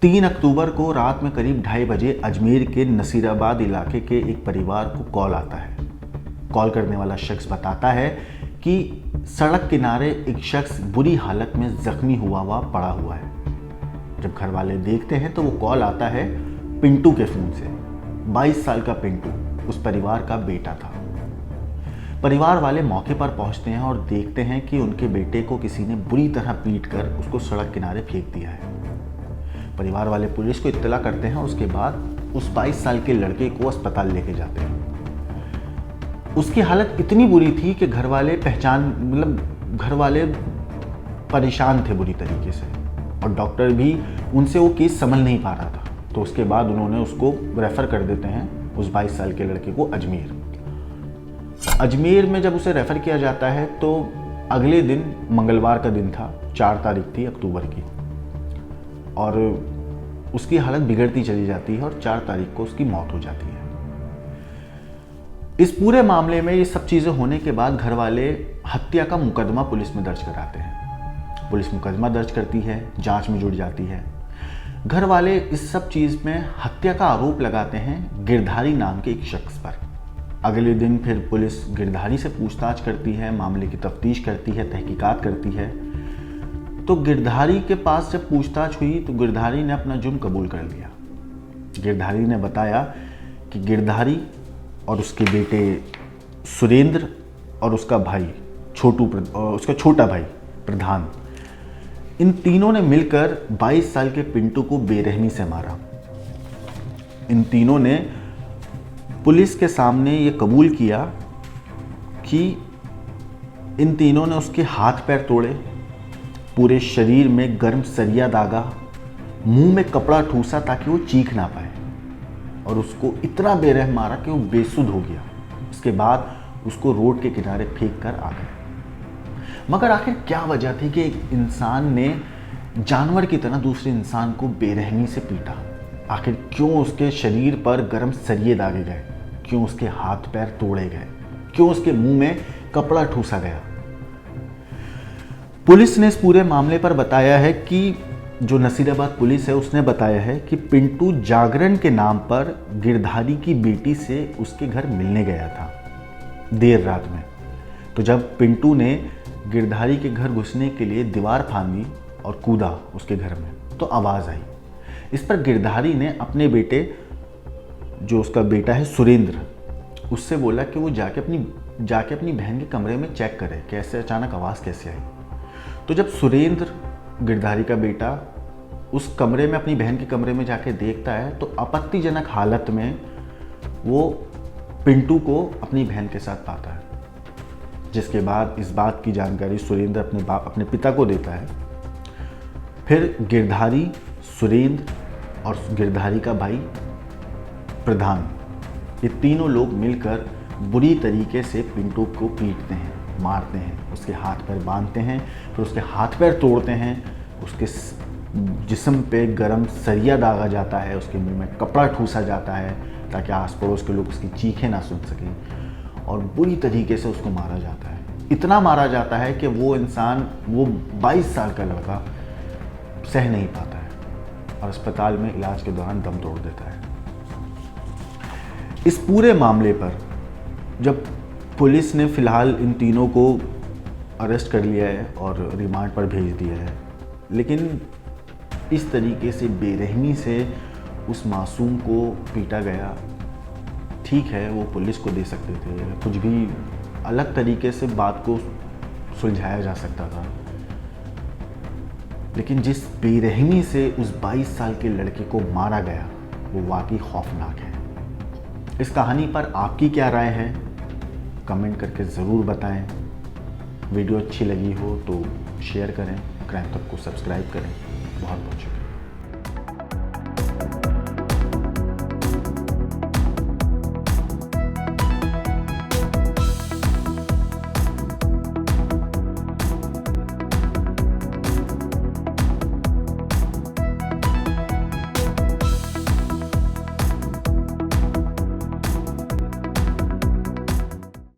3 अक्टूबर को रात में करीब 2:30 बजे अजमेर के नसीराबाद इलाके के एक परिवार को कॉल आता है। कॉल करने वाला शख्स बताता है कि सड़क किनारे एक शख्स बुरी हालत में जख्मी हुआ पड़ा हुआ है। जब घर वाले देखते हैं तो वो कॉल आता है पिंटू के फ़ोन से। 22 साल का पिंटू उस परिवार का बेटा था। परिवार वाले मौके पर पहुंचते हैं और देखते हैं कि उनके बेटे को किसी ने बुरी तरह पीटकर उसको सड़क किनारे फेंक दिया है। परिवार वाले पुलिस को इत्तला करते हैं और उसके बाद उस 22 साल के लड़के को अस्पताल लेके जाते हैं। उसकी हालत इतनी बुरी थी कि घर वाले परेशान थे बुरी तरीके से, और डॉक्टर भी उनसे वो केस संभल नहीं पा रहा था। तो उसके बाद उन्होंने उसको रेफ़र कर देते हैं उस 22 साल के लड़के को अजमेर में जब उसे रेफ़र किया जाता है तो अगले दिन मंगलवार का दिन था, 4 तारीख थी अक्टूबर की, और उसकी हालत बिगड़ती चली जाती है और 4 तारीख को उसकी मौत हो जाती है। इस पूरे मामले में ये सब चीज़ें होने के बाद घर वाले हत्या का मुकदमा पुलिस में दर्ज कराते हैं। पुलिस मुकदमा दर्ज करती है, जांच में जुड़ जाती है। घर वाले इस सब चीज़ में हत्या का आरोप लगाते हैं गिरधारी नाम के एक शख्स पर। अगले दिन फिर पुलिस गिरधारी से पूछताछ करती है, मामले की तफ्तीश करती है, तहकीकात करती है। तो गिरधारी के पास जब पूछताछ हुई तो गिरधारी ने अपना जुर्म कबूल कर लिया। गिरधारी ने बताया कि गिरधारी और उसके बेटे सुरेंद्र और उसका भाई उसका छोटा भाई प्रधान, इन तीनों ने मिलकर 22 साल के पिंटू को बेरहमी से मारा। इन तीनों ने पुलिस के सामने ये कबूल किया कि इन तीनों ने उसके हाथ पैर तोड़े, पूरे शरीर में गर्म सरिया दागा, मुंह में कपड़ा ठूसा ताकि वो चीख ना पाए, और उसको इतना बेरहम मारा कि वो बेसुध हो गया। उसके बाद उसको रोड के किनारे फेंक कर आ गए। मगर आखिर क्या वजह थी कि एक इंसान ने जानवर की तरह दूसरे इंसान को बेरहमी से पीटा? आखिर क्यों उसके शरीर पर गर्म सरिये दागे गए? क्यों उसके हाथ पैर तोड़े गए? क्यों उसके मुंह में कपड़ा ठूसा गया? पुलिस ने इस पूरे मामले पर बताया है कि जो नसीराबाद पुलिस है उसने बताया है कि पिंटू जागरण के नाम पर गिरधारी की बेटी से उसके घर मिलने गया था देर रात में। तो जब पिंटू ने गिरधारी के घर घुसने के लिए दीवार फांदी और कूदा उसके घर में, तो आवाज़ आई। इस पर गिरधारी ने अपने बेटे, जो उसका बेटा है सुरेंद्र, उससे बोला कि वो जाके अपनी बहन के कमरे में चेक करे कि ऐसे अचानक आवाज़ कैसे आई। तो जब सुरेंद्र, गिरधारी का बेटा, उस कमरे में अपनी बहन के कमरे में जाके देखता है तो आपत्तिजनक हालत में वो पिंटू को अपनी बहन के साथ पाता है। जिसके बाद इस बात की जानकारी सुरेंद्र अपने पिता को देता है। फिर गिरधारी, सुरेंद्र और गिरधारी का भाई प्रधान, ये तीनों लोग मिलकर बुरी तरीके से पिंटू को पीटते हैं, मारते हैं, उसके हाथ पैर बांधते हैं, फिर उसके हाथ पैर तोड़ते हैं, उसके जिस्म पे गरम सरिया दागा जाता है, उसके मुंह में कपड़ा ठूसा जाता है ताकि आस पड़ोस के लोग उसकी चीखें ना सुन सकें, और बुरी तरीके से उसको मारा जाता है। इतना मारा जाता है कि वो 22 साल का लड़का सह नहीं पाता है और अस्पताल में इलाज के दौरान दम तोड़ देता है। इस पूरे मामले पर जब पुलिस ने फिलहाल इन तीनों को अरेस्ट कर लिया है और रिमांड पर भेज दिया है, लेकिन इस तरीके से बेरहमी से उस मासूम को पीटा गया, ठीक है वो पुलिस को दे सकते थे, कुछ भी अलग तरीके से बात को सुलझाया जा सकता था, लेकिन जिस बेरहमी से उस 22 साल के लड़के को मारा गया वो वाकई खौफनाक है। इस कहानी पर आपकी क्या राय है? कमेंट करके ज़रूर बताएं। वीडियो अच्छी लगी हो तो शेयर करें, क्राइम तक को सब्सक्राइब करें। बहुत बहुत शुक्रिया।